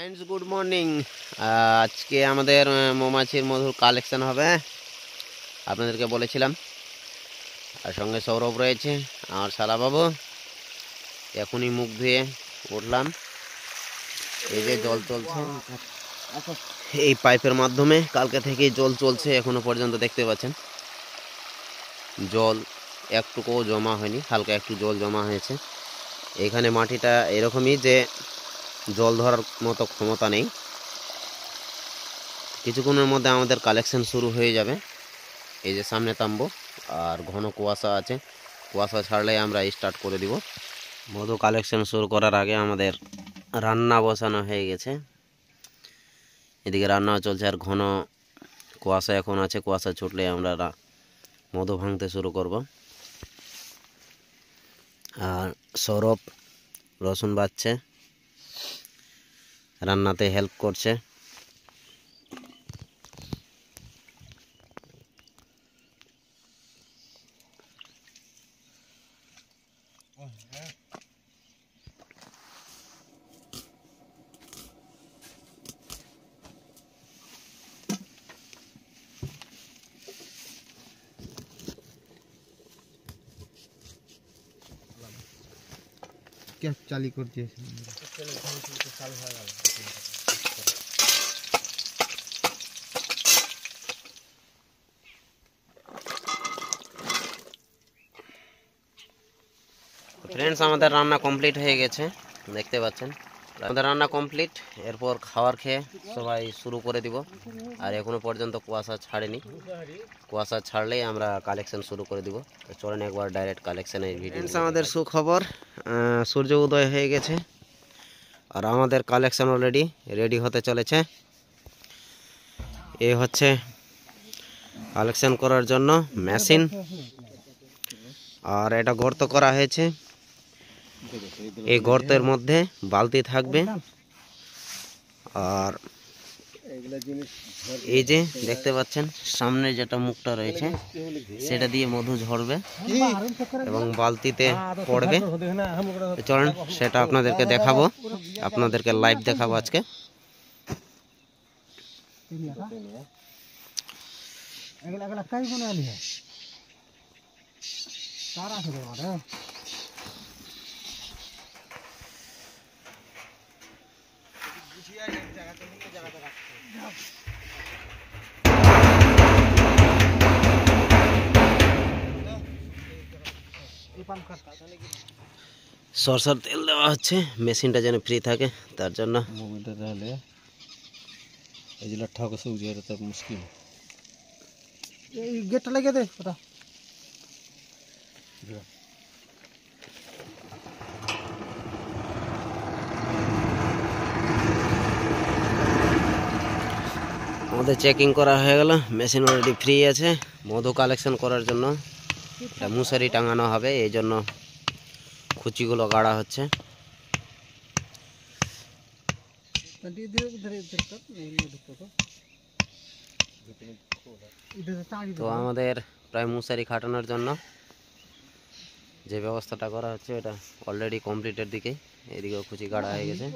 Friends, good morning. আজকে আমাদের মৌমাছির মধুর কালেকশন হবে, আপনাদেরকে বলেছিলাম। আর সঙ্গে সৌরভ রয়েছে, আমার শালাবাবু। এখনই মুখ ধুয়ে উঠলাম। এই যে জল চলছে এই পাইপের মাধ্যমে, কালকে থেকেই জল চলছে এখনো পর্যন্ত। দেখতে পাচ্ছেন জল একটুকুও জমা হয়নি, হালকা একটু জল জমা হয়েছে। এখানে মাটিটা এরকমই যে জল ধরার মতো ক্ষমতা নেই। কিছুক্ষণের মধ্যে আমাদের কালেকশন শুরু হয়ে যাবে। এই যে সামনে থামবো, আর ঘন কুয়াশা আছে। কুয়াশা ছাড়লেই আমরা স্টার্ট করে দিব। মধু কালেকশন শুরু করার আগে আমাদের রান্না বসানো হয়ে গেছে। এদিকে রান্না চলছে, আর ঘন কুয়াশা এখন আছে। কুয়াশা ছুটলে আমরা মধু ভাঙতে শুরু করব। আর সৌরভ রসুন বাচ্ছে, রান্নাতে হেল্প করছে। क्या चाली कर दिए ফ্রেন্ডস, আমাদের রান্না কমপ্লিট হয়ে গেছে, দেখতে পাচ্ছেন। আমাদের রান্না কমপ্লিট। এরপর খাবার খেয়ে সবাই শুরু করে দিব। আর এখনো পর্যন্ত কুয়াশা ছাড়েনি। কুয়াশা ছাড়লেই আমরা কালেকশন শুরু করে দিব। তো চলেন একবার ডাইরেক্ট কালেকশনের ভিডিও। আমাদের সুখবর, সূর্য উদয় হয়ে গেছে। আর আমাদের কালেকশন অলরেডি রেডি হতে চলেছে। এ হচ্ছে কালেকশন করার জন্য মেশিন। আর এটা গর্ত করা হয়েছে। এই গর্তের মধ্যে বালতি থাকবে। আর এই যে দেখতে পাচ্ছেন সামনে যেটা মুখটা রয়েছে, সেটা দিয়ে মধু ঝরবে এবং বালতিতে পড়বে। চলেন সেটা আপনাদেরকে দেখাবো, আপনাদেরকে লাইভ দেখাবো আজকে। সরষের তেল দেওয়া হচ্ছে, মেশিনটা যেন ফ্রি থাকে তার জন্য। मुश्किल गेटটা লাগিয়ে দে ওটা। আমাদের চেকিং করা হয়ে গেল, মেশিন অলরেডি ফ্রি আছে। মধু কালেকশন করার জন্য এটা মশারি টাঙানো হবে, এই জন্য খুচিগুলো গাড়া হচ্ছে। তো আমাদের প্রায় মশারি খাটানোর জন্য যে ব্যবস্থাটা করা হচ্ছে, এটা অলরেডি কমপ্লিটের দিকে। এদিকেও খুচি গাড়া হয়ে গেছে,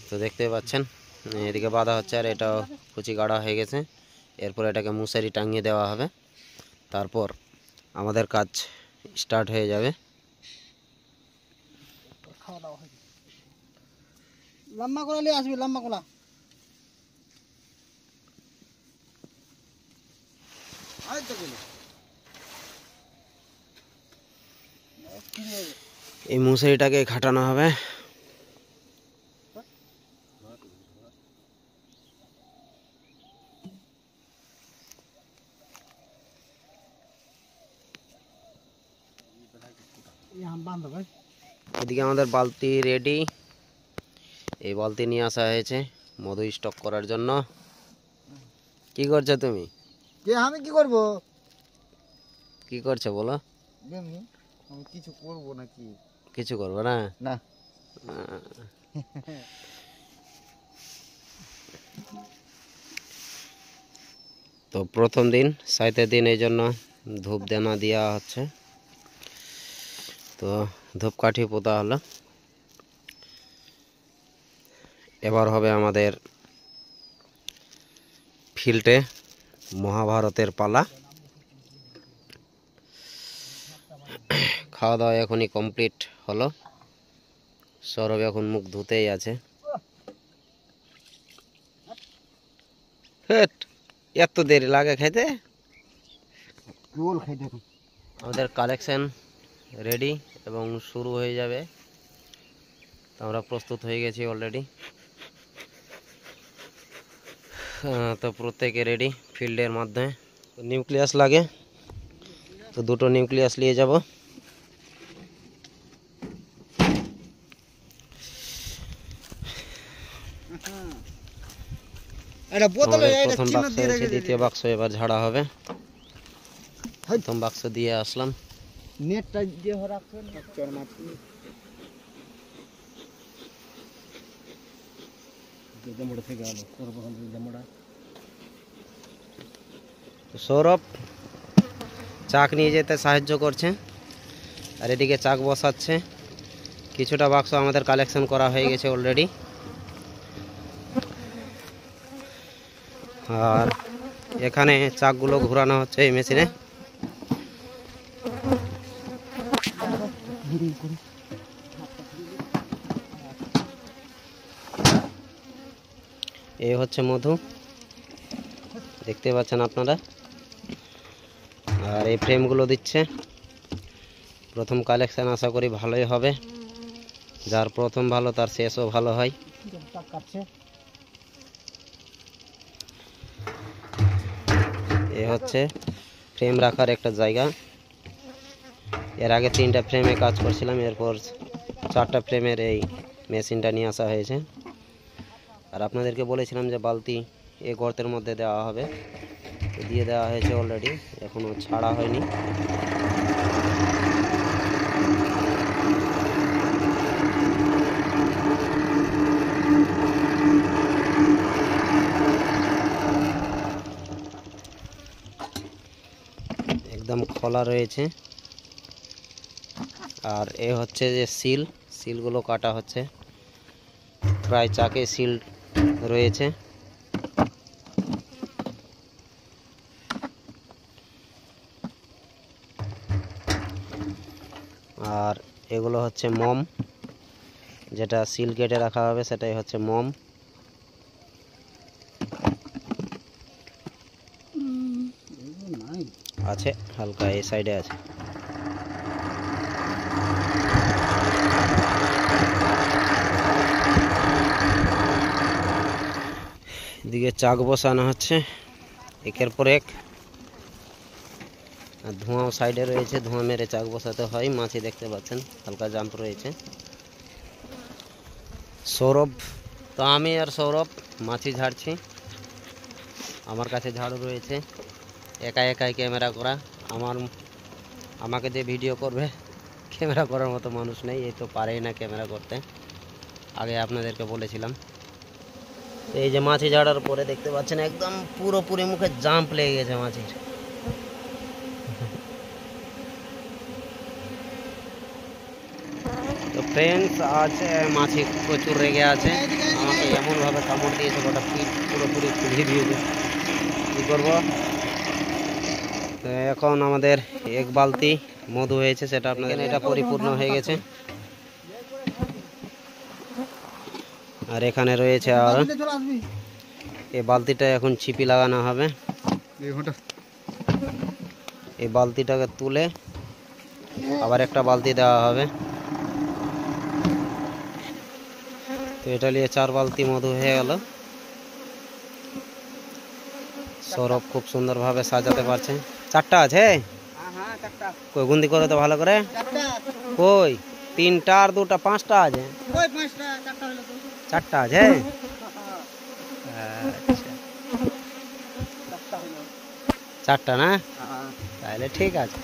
তো দেখতে পাচ্ছেন। এদিকে বাঁধা হচ্ছে, আর এটাও খুচি গাড়া হয়ে গেছে। এরপর এটাকে মশারি টাঙিয়ে দেওয়া হবে, তারপর আমাদের কাজ স্টার্ট হয়ে যাবে। লম্বা করে নিয়ে আসবি, লম্বা কোলা। এই মশারিটাকে খাটানো হবে। এদিকে আমাদের বালতি রেডি। এই বালতি নিয়ে আসা হয়েছে মধু স্টক করার জন্য। কি করছো তুমি? আমি কি করব? কি করছো বলো? আমি কিছু করব নাকি? কিছু করবো না? না। তো প্রথম দিন, সাইতের দিন, এই জন্য ধূপ দেনা দেওয়া হচ্ছে। তো ধূপকাঠি পোতা হলো। এবার হবে আমাদের ফিল্ডে মহাভারতের পালা। খাওয়া দাওয়া এখনই কমপ্লিট হলো। সৌরভ এখন মুখ ধুতেই আছে। হেট, এত দেরি লাগে খাইতে? আমাদের কালেকশন রেডি এবং শুরু হয়ে যাবে। আমরা প্রস্তুত হয়ে গেছি অলরেডি। তো প্রত্যেকে রেডি ফিল্ডের মাধ্যমে। নিউক্লিয়াস লাগে, তো দুটো নিউক্লিয়াস নিয়ে যাব। প্রথম বাক্স হয়েছে, দ্বিতীয় বাক্স এবার ঝাড়া হবে। প্রথম বাক্স দিয়ে আসলাম। নেটটা দিয়ে রাখছেন সৌরভ চাক নিয়ে যেতে সাহায্য করছে, আর এদিকে চাক বসাচ্ছে। কিছুটা বাক্স আমাদের কালেকশন করা হয়ে গেছে অলরেডি। আর এখানে চাকগুলো ঘোরানো হচ্ছে এই মেশিনে। এই হচ্ছে মধু, দেখতে পাচ্ছেন আপনারা। আর এই ফ্রেমগুলো দিচ্ছে। প্রথম কালেকশন আশা করি ভালোই হবে। যার প্রথম ভালো তার শেষও ভালো হয়। এ হচ্ছে ফ্রেম রাখার একটা জায়গা। এর আগে 3টা ফ্রেমে কাজ করছিলাম, এরপর 4টা ফ্রেমের এই মেশিনটা নিয়ে আসা হয়েছে। আর আপনাদেরকে বলেছিলাম যে বালতি এই গর্তের মধ্যে দেওয়া হবে, দিয়ে দেওয়া হয়েছে অলরেডি, এখনও ছাড়া হয়নি। একদম খোলা রয়েছে। আর এ হচ্ছে যে সিলগুলো কাটা হচ্ছে। প্রায় চাকে সিল রয়েছে। আর এগুলো হচ্ছে মম, যেটা সিল কেটে রাখা হবে সেটাই হচ্ছে মম। আছে হালকা এই সাইডে আছে। এদিকে চাক বসানো হচ্ছে একের পর এক। আর ধোঁয়াও সাইডে রয়েছে, ধোঁয়া মেরে চাক বসাতে হয়। মাছি দেখতে পাচ্ছেন হালকা জাম্প রয়েছে। সৌরভ, তো আমি আর সৌরভ মাছি ঝাড়ছি। আমার কাছে ঝাড়ু রয়েছে। একাই ক্যামেরা করা, আমাকে দিয়ে ভিডিও করবে, ক্যামেরা করার মতো মানুষ নেই। এই তো পারেই না ক্যামেরা করতে, আগে আপনাদেরকে বলেছিলাম। এই যে মাছি ঝাড়ার পরে দেখতে পাচ্ছেন একদম পুরোপুরি মুখে জাম্প লেগে গেছে মাছির। তো ফ্রেন্ডস, আজ মাছি প্রচুর রেগে আছে। আমাকে এমনভাবে কামড় দিয়েছে, গোটা পিঠ পুরোপুরি ফুলিয়ে দিয়েছে। কী করবো? তো এখন আমাদের এক বালতি মধু হয়েছে, সেটা আপনাদের এটা পরিপূর্ণ হয়ে গেছে। আর এখানে রয়েছে আর এই বালতিটা এখন ছিপি লাগানো হবে। এই বালতিটাকে তুলে আবার একটা বালতি দেওয়া হবে। তো এটা নিয়ে 4 বালতি মধু হয়ে গেল। সৌরভ খুব সুন্দরভাবে সাজাতে পারছে। 4টা আছে? কই গুন্দি করে তো ভালো করে। কই 3টা আর 2টা 5টা আছে? 4টা আছে। আচ্ছা, 4টা না? তাহলে ঠিক আছে।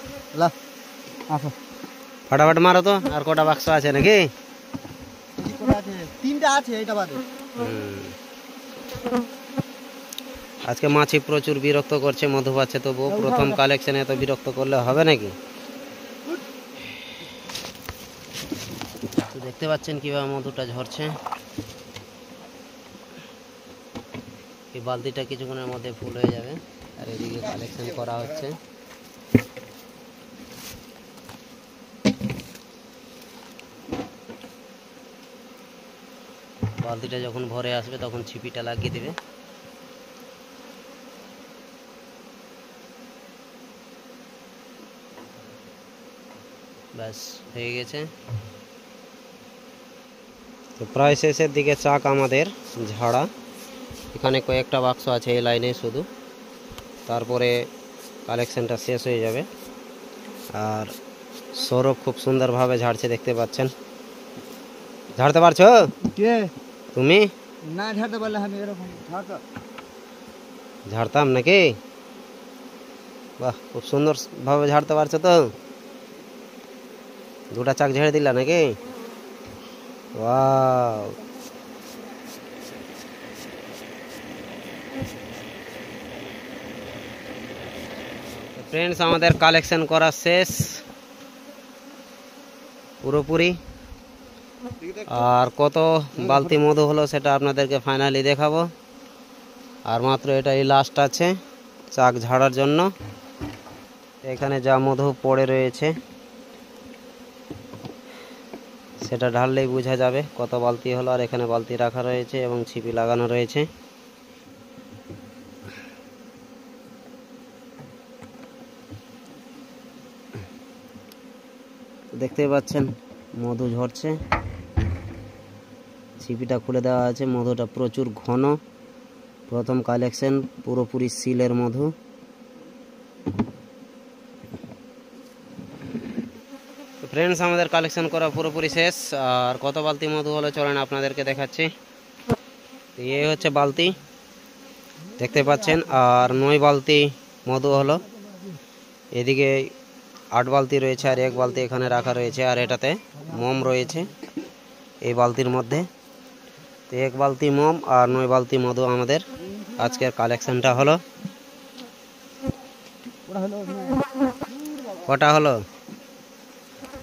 ফটাফট মারো তো। আর কটা বাক্স আছে নাকি? 3টা আছে, এটা বাদে। আজকে মাছি প্রচুর বিরক্ত করছে, মধু পাচ্ছে তবুও। প্রথম কালেকশনে এত বিরক্ত করলে হবে নাকি? তো দেখতে পাচ্ছেন কিভাবে মধুটা ঝরছে। এই বালতিটা কিছুক্ষণের মধ্যে ফুল হয়ে যাবে। আর এদিকে কালেকশন করা হচ্ছে। বালতিটা যখন ভরে আসবে তখন ছিপিটা লাগিয়ে দেবে। ব্যাস হয়ে গেছে। তো প্রায় শেষের দিকে চাক আমাদের ঝাড়া। এখানে কয়েকটা বাক্স আছে এই লাইনে শুধু, তারপরে কালেকশনটা শেষ হয়ে যাবে। আর সৌরভ খুব সুন্দরভাবে ঝাড়ছে, দেখতে পাচ্ছেন। ঝাড়তে পারছো কে? তুমি? না ঝাড়তে পারলে আমি এরকম ঝাড়তাম নাকি? বাহ, খুব সুন্দরভাবে ঝাড়তে পারছো তো। দুটা চাক ঝেড়ে দিলা নাকি? ওয়াও, ফ্রেন্ডস আমাদের কালেকশন করা শেষ পুরোপুরি। আর কত বালতি মধু হলো সেটা আপনাদেরকে ফাইনালি দেখাবো। আর মাত্র এটাই লাস্ট আছে চাক ঝাড়ার জন্য। এখানে যা মধু পড়ে রয়েছে সেটা ঢাললেই বোঝা যাবে কত বালতি হলো। আর এখানে বালতি রাখা রয়েছে এবং ছিপি লাগানো রয়েছে। দেখতেই পাচ্ছেন মধু ঝরছে। ছিপিটা খুলে দেওয়া আছে, মধুটা প্রচুর ঘন। প্রথম কালেকশন পুরোপুরি সিলের মধু। ফ্রেন্ডস আমাদের কালেকশন করা পুরোপুরি শেষ। আর কত বালতি মধু হলো চলেন আপনাদেরকে দেখাচ্ছি। এই হচ্ছে বালতি, দেখতে পাচ্ছেন। আর 9 বালতি মধু হলো। এদিকে 8 বালতি রয়েছে আর 1 বালতি এখানে রাখা রয়েছে। আর এটাতে মোম রয়েছে এই বালতির মধ্যে। তো 1 বালতি মোম আর 9 বালতি মধু আমাদের আজকের কালেকশনটা হলো। কটা হলো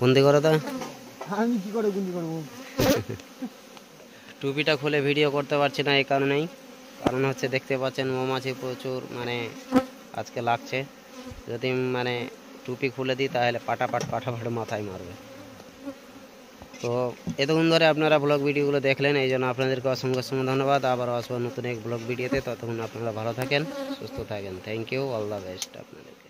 বন্দি করো তো। আমি কি করে গুলি করবো? টুপিটা খুলে ভিডিও করতে পারছি না, এই কারণেই। কারণ হচ্ছে দেখতে পাচ্ছেন মৌমাছি প্রচুর আজকে লাগছে। যদি টুপি খুলে দিই তাহলে পাটাপাট মাথায় মারবে। তো এতক্ষণ ধরে আপনারা ব্লগ ভিডিওগুলো দেখলেন, এই জন্য আপনাদেরকে অসংখ্য ধন্যবাদ। আবার আসবো নতুন এক ব্লগ ভিডিওতে। ততক্ষণ আপনারা ভালো থাকেন, সুস্থ থাকেন। Thank you, all the best আপনাদেরকে।